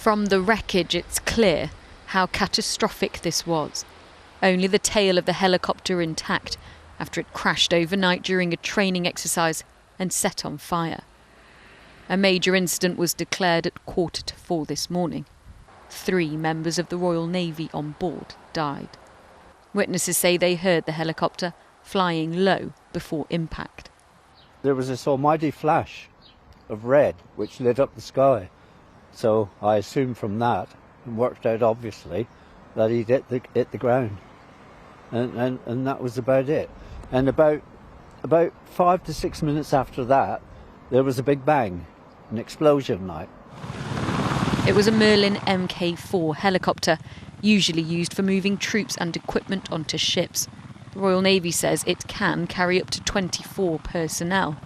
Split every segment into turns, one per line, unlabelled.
From the wreckage, it's clear how catastrophic this was. Only the tail of the helicopter intact after it crashed overnight during a training exercise and set on fire. A major incident was declared at 3:45 this morning. 3 members of the Royal Navy on board died. Witnesses say they heard the helicopter flying low before impact.
There was this almighty flash of red which lit up the sky. So I assumed from that, and worked out obviously, that he'd hit the ground. And that was about it. And about 5 to 6 minutes after that, there was a big bang, an explosion like.
It was a Merlin Mk4 helicopter, usually used for moving troops and equipment onto ships. The Royal Navy says it can carry up to 24 personnel.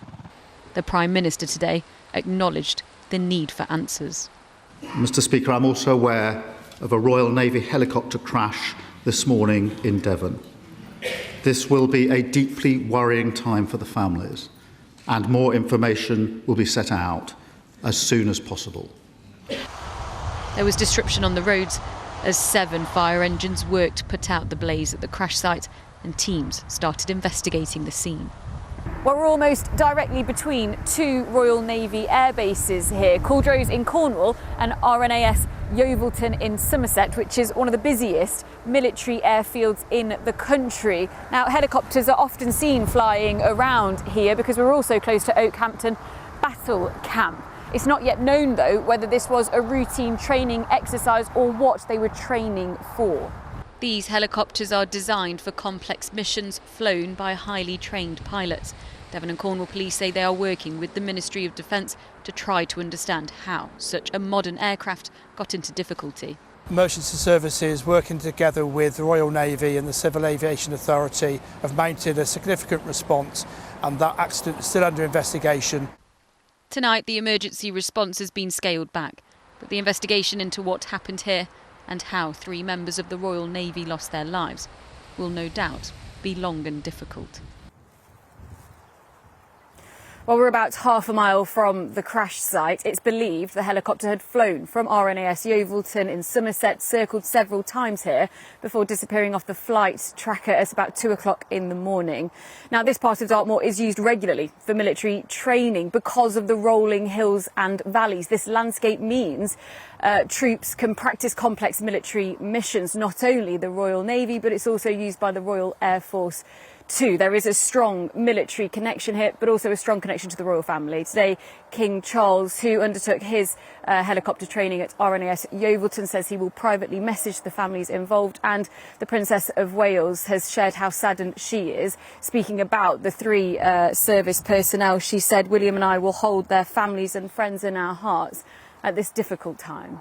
The Prime Minister today acknowledged the need for answers.
Mr. Speaker, I'm also aware of a Royal Navy helicopter crash this morning in Devon. This will be a deeply worrying time for the families, and more information will be set out as soon as possible.
There was disruption on the roads as 7 fire engines worked to put out the blaze at the crash site, and teams started investigating the scene.
Well, we're almost directly between 2 Royal Navy air bases here, Caldrose in Cornwall and RNAS Yeovilton in Somerset, which is one of the busiest military airfields in the country. Now, helicopters are often seen flying around here because we're also close to Oakhampton Battle Camp. It's not yet known, though, whether this was a routine training exercise or what they were training for.
These helicopters are designed for complex missions flown by highly trained pilots. Devon and Cornwall police say they are working with the Ministry of Defence to try to understand how such a modern aircraft got into difficulty.
Emergency services working together with the Royal Navy and the Civil Aviation Authority have mounted a significant response, and that accident is still under investigation.
Tonight the emergency response has been scaled back, but the investigation into what happened here and how 3 members of the Royal Navy lost their lives will no doubt be long and difficult.
Well, we're about half a mile from the crash site. It's believed the helicopter had flown from RNAS Yeovilton in Somerset, circled several times here before disappearing off the flight tracker at about 2 o'clock in the morning. Now, this part of Dartmoor is used regularly for military training because of the rolling hills and valleys. This landscape means troops can practice complex military missions, not only the Royal Navy, but it's also used by the Royal Air Force too. There is a strong military connection here, but also a strong connection to the royal family. Today, King Charles, who undertook his helicopter training at RNAS Yeovilton, says he will privately message the families involved, and the Princess of Wales has shared how saddened she is. Speaking about the 3 service personnel, she said, "William and I will hold their families and friends in our hearts at this difficult time."